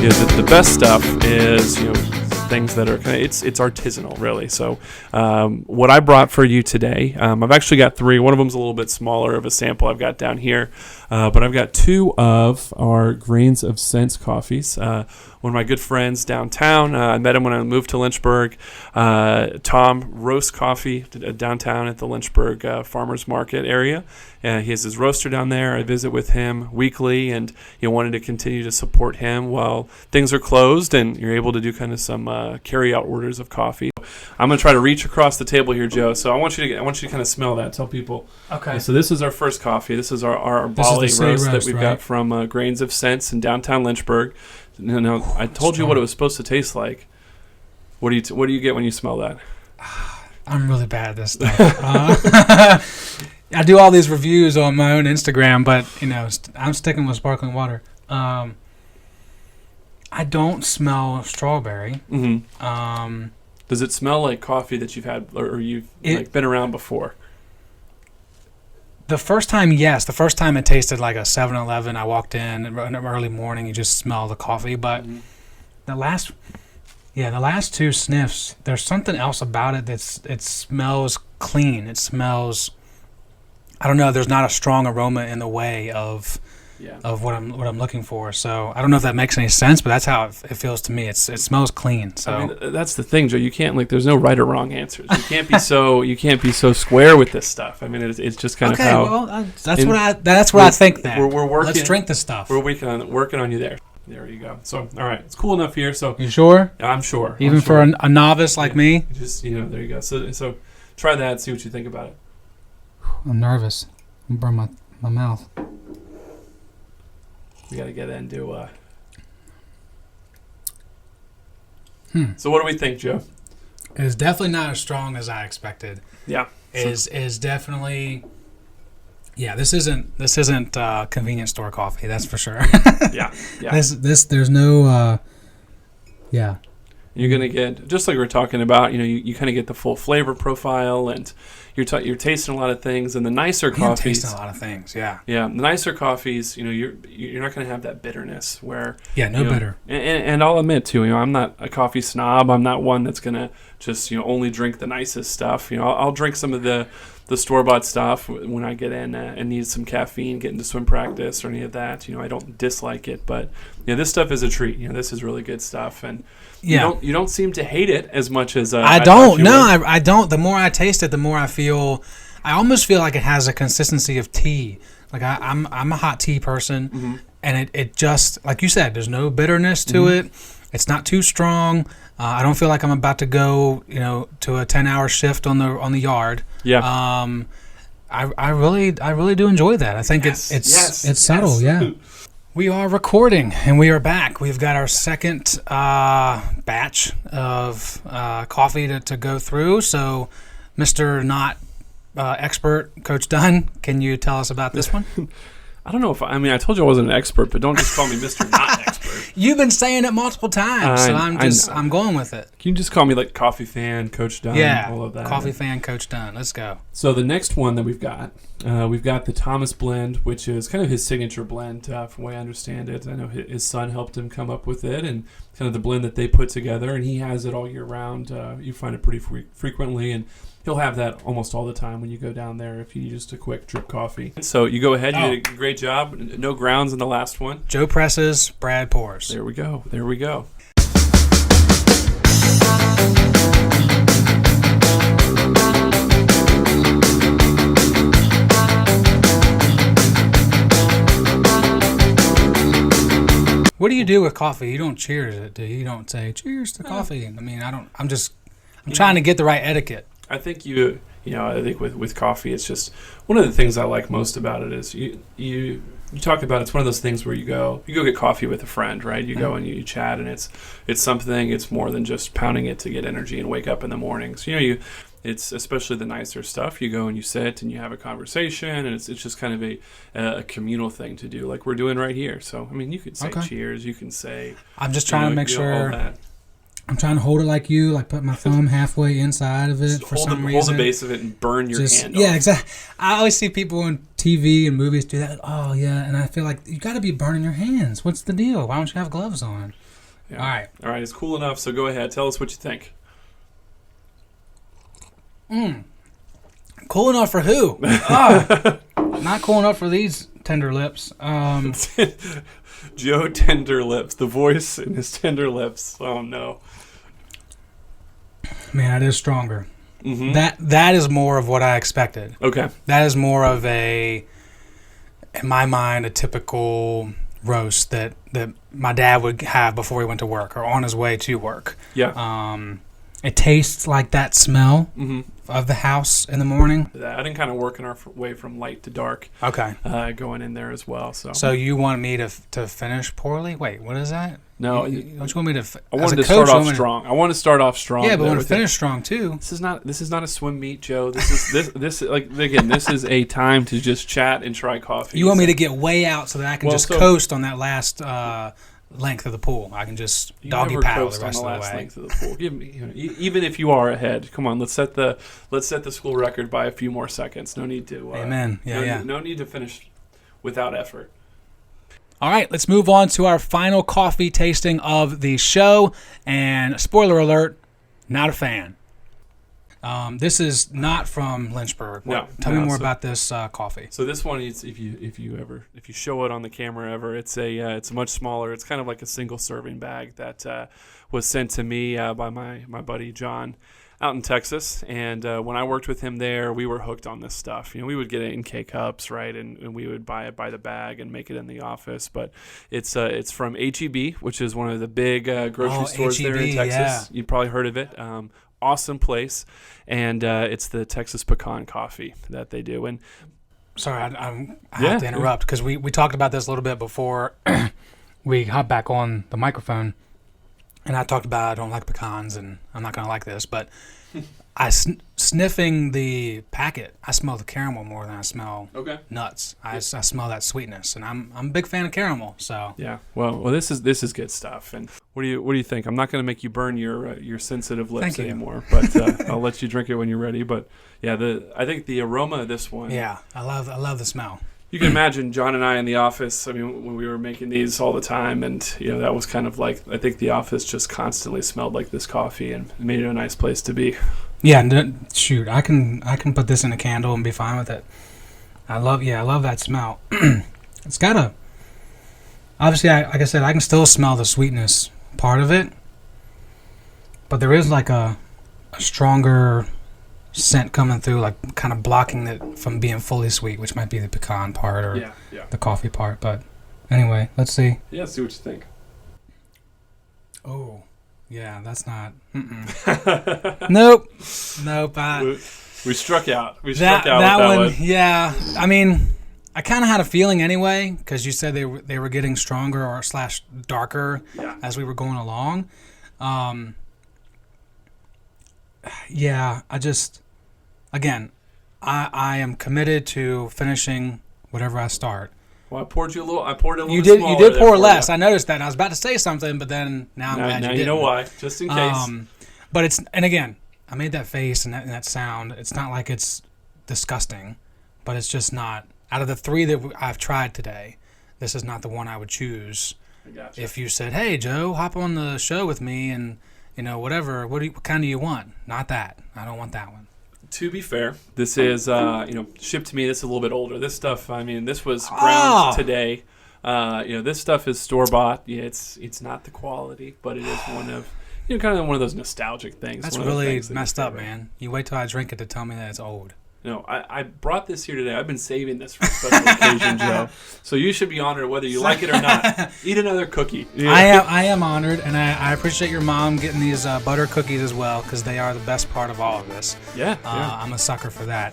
The best stuff is things that are it's artisanal, really. So what I brought for you today, I've actually got 3. One of them's a little bit smaller of a sample I've got down here, but I've got 2 of our Grains of Sense coffees. One of my good friends downtown, I met him when I moved to Lynchburg. Tom roasts coffee downtown at the Lynchburg Farmers Market area. He has his roaster down there. I visit with him weekly, and wanted to continue to support him while things are closed and you're able to do kind of some carry-out orders of coffee. I'm going to try to reach across the table here, Joe. So I want you to kind of smell that. Tell people. Okay. So this is our first coffee. This is our barley roast that we've got from Grains of Sense in downtown Lynchburg. Now, I told you what it was supposed to taste like. What do you get when you smell that? I'm really bad at this stuff. I do all these reviews on my own Instagram, but I'm sticking with sparkling water. I don't smell strawberry. Mm-hmm. Does it smell like coffee that you've had or you've been around before? The first time, yes. The first time it tasted like a 7-Eleven. I walked in early morning. You just smell the coffee. But the last 2 sniffs, there's something else about it it smells clean. It smells, I don't know. There's not a strong aroma in the way of what I'm looking for. So I don't know if that makes any sense, but that's how it feels to me. It smells clean. So I mean, that's the thing, Joe. You can't there's no right or wrong answers. You can't be so square with this stuff. I mean, it's just kind of how. Well, that's what I think. Then we're working. Let's drink the stuff. We're working on you there. There you go. So all right, it's cool enough here. So you sure? I'm sure. Even for a novice like me. Just there you go. So try that. See what you think about it. I'm nervous. I'm burn my mouth. We got to get into. So what do we think, Joe? It is definitely not as strong as I expected. Yeah. Is definitely. Yeah, this isn't convenience store coffee. That's for sure. Yeah. This there's no. Yeah. You're gonna get, just like we were talking about. You kind of get the full flavor profile, and you're tasting a lot of things. And the nicer coffees, tasting a lot of things. Yeah. Yeah, the nicer coffees. You're not gonna have that bitterness where. Yeah, no bitter. And I'll admit too. I'm not a coffee snob. I'm not one that's gonna just only drink the nicest stuff. I'll drink some of the store-bought stuff when I get in and need some caffeine, get into swim practice or any of that. I don't dislike it, but this stuff is a treat. This is really good stuff, and you don't seem to hate it as much as I don't. I don't. The more I taste it, the more I almost feel like it has a consistency of tea. Like I'm a hot tea person, and it just, like you said, there's no bitterness to it. It's not too strong. I don't feel like I'm about to go, to a 10-hour shift on the yard. Yeah. I really do enjoy that. I think it's subtle. Yeah. We are recording and we are back. We've got our second batch of coffee to go through. So, Mr. Not Expert, Coach Dunn, can you tell us about this one? I don't know I told you I wasn't an expert, but don't just call me Mr. Not Expert. You've been saying it multiple times, so I'm going with it. Can you just call me like Coffee Fan, Coach Dunn, all of that? Coffee Fan, Coach Dunn. Let's go. So the next one that we've got the Thomas blend, which is kind of his signature blend, from the way I understand it. I know his son helped him come up with it, and kind of the blend that they put together, and he has it all year round. You find it pretty frequently, and he'll have that almost all the time when you go down there if you need just a quick drip coffee. So you go ahead. You did a great job. No grounds in the last one. Joe presses, Brad pours. There we go. What do you do with coffee? You don't cheers it, do you? You don't say cheers to coffee. I mean, I'm trying to get the right etiquette. I think I think with coffee, it's just one of the things I like most about it is you talk about, it's one of those things where you go get coffee with a friend, right? You go and you chat, and it's more than just pounding it to get energy and wake up in the mornings. It's especially the nicer stuff. You go and you sit and you have a conversation, and it's just kind of a communal thing to do, like we're doing right here. So you could say cheers, you can say. I'm just trying to make sure. I'm trying to hold it like you, like put my thumb halfway inside of it for some reason. Hold the base of it and burn your hand off. Yeah, exactly. I always see people on TV and movies do that. Oh, yeah, and I feel like you got to be burning your hands. What's the deal? Why don't you have gloves on? right. All right. It's cool enough. So go ahead. Tell us what you think. Cool enough for who? Not cool enough for these tender lips. Joe Tender Lips. The voice in his tender lips. Oh no. Man, it is stronger. Mm-hmm. That is more of what I expected. Okay. That is more of in my mind, a typical roast that my dad would have before he went to work or on his way to work. Yeah. It tastes like that smell of the house in the morning. I didn't kind of work in our way from light to dark. Okay. Going in there as well. So you want me to finish poorly? Wait, what is that? No. Don't you want me to? I wanted to start off strong. I want to start off strong. Yeah, but I want to finish strong too. This is not a swim meet, Joe. This is like again. This is a time to just chat and try coffee. You want me to get way out so that I can coast on that last length of the pool. I can just doggy paddle the rest of the way. Length of the pool. Even if you are ahead, come on. Let's set the school record by a few more seconds. No need to. Amen. No need to finish without effort. All right, let's move on to our final coffee tasting of the show. And spoiler alert, not a fan. This is not from Lynchburg. Tell me more about this coffee. So this one, if you show it on the camera ever, it's much smaller. It's kind of like a single serving bag that was sent to me by my buddy John out in Texas. And when I worked with him there, we were hooked on this stuff. We would get it in K-Cups, right? And we would buy it by the bag and make it in the office. But it's from HEB, which is one of the big grocery stores HEB, there in Texas. Yeah. You've probably heard of it. Awesome place. And it's the Texas pecan coffee that they do. And sorry, I have to interrupt because we talked about this a little bit before we hopped back on the microphone. And I talked about I don't like pecans and I'm not going to like this, but sniffing the packet, I smell the caramel more than I smell nuts. I smell that sweetness, and I'm a big fan of caramel. So yeah, well, this is good stuff. And what do you think? I'm not going to make you burn your sensitive lips anymore, but I'll let you drink it when you're ready. But yeah, I think the aroma of this one. Yeah, I love the smell. You can imagine John and I in the office. I mean, when we were making these all the time, and that was kind of like, I think the office just constantly smelled like this coffee, and it made it a nice place to be. Yeah, shoot, I can put this in a candle and be fine with it. I love that smell. It's got obviously, like I said, I can still smell the sweetness part of it, but there is like a stronger scent coming through, like kind of blocking it from being fully sweet, which might be the pecan part or the coffee part. But anyway, let's see. Yeah, see what you think. Oh, yeah, that's not. Nope. We struck out. We struck out that with that one. Yeah, I mean, I kind of had a feeling anyway because you said they were getting stronger or / darker as we were going along. Yeah, I am committed to finishing whatever I start. Well, I poured a little You bit did pour less. I noticed that. And I was about to say something, but then now I'm glad you didn't. You know why? Just in case. But again, I made that face and that sound. It's not like it's disgusting, but it's just not. Out of the 3 that I've tried today, this is not the one I would choose. I gotcha. If you said, "Hey, Joe, hop on the show with me," and whatever. What kind do you want? Not that. I don't want that one. To be fair, this is shipped to me. This is a little bit older. This stuff, I mean, this was ground today. This stuff is store bought. Yeah, it's not the quality, but it is one of kind of one of those nostalgic things. That's really messed up, man. You wait till I drink it to tell me that it's old. No, I brought this here today. I've been saving this for a special occasion, Joe. So you should be honored whether you like it or not. Eat another cookie. Yeah. I am honored, and I appreciate your mom getting these butter cookies as well because they are the best part of all of this. Yeah. I'm a sucker for that.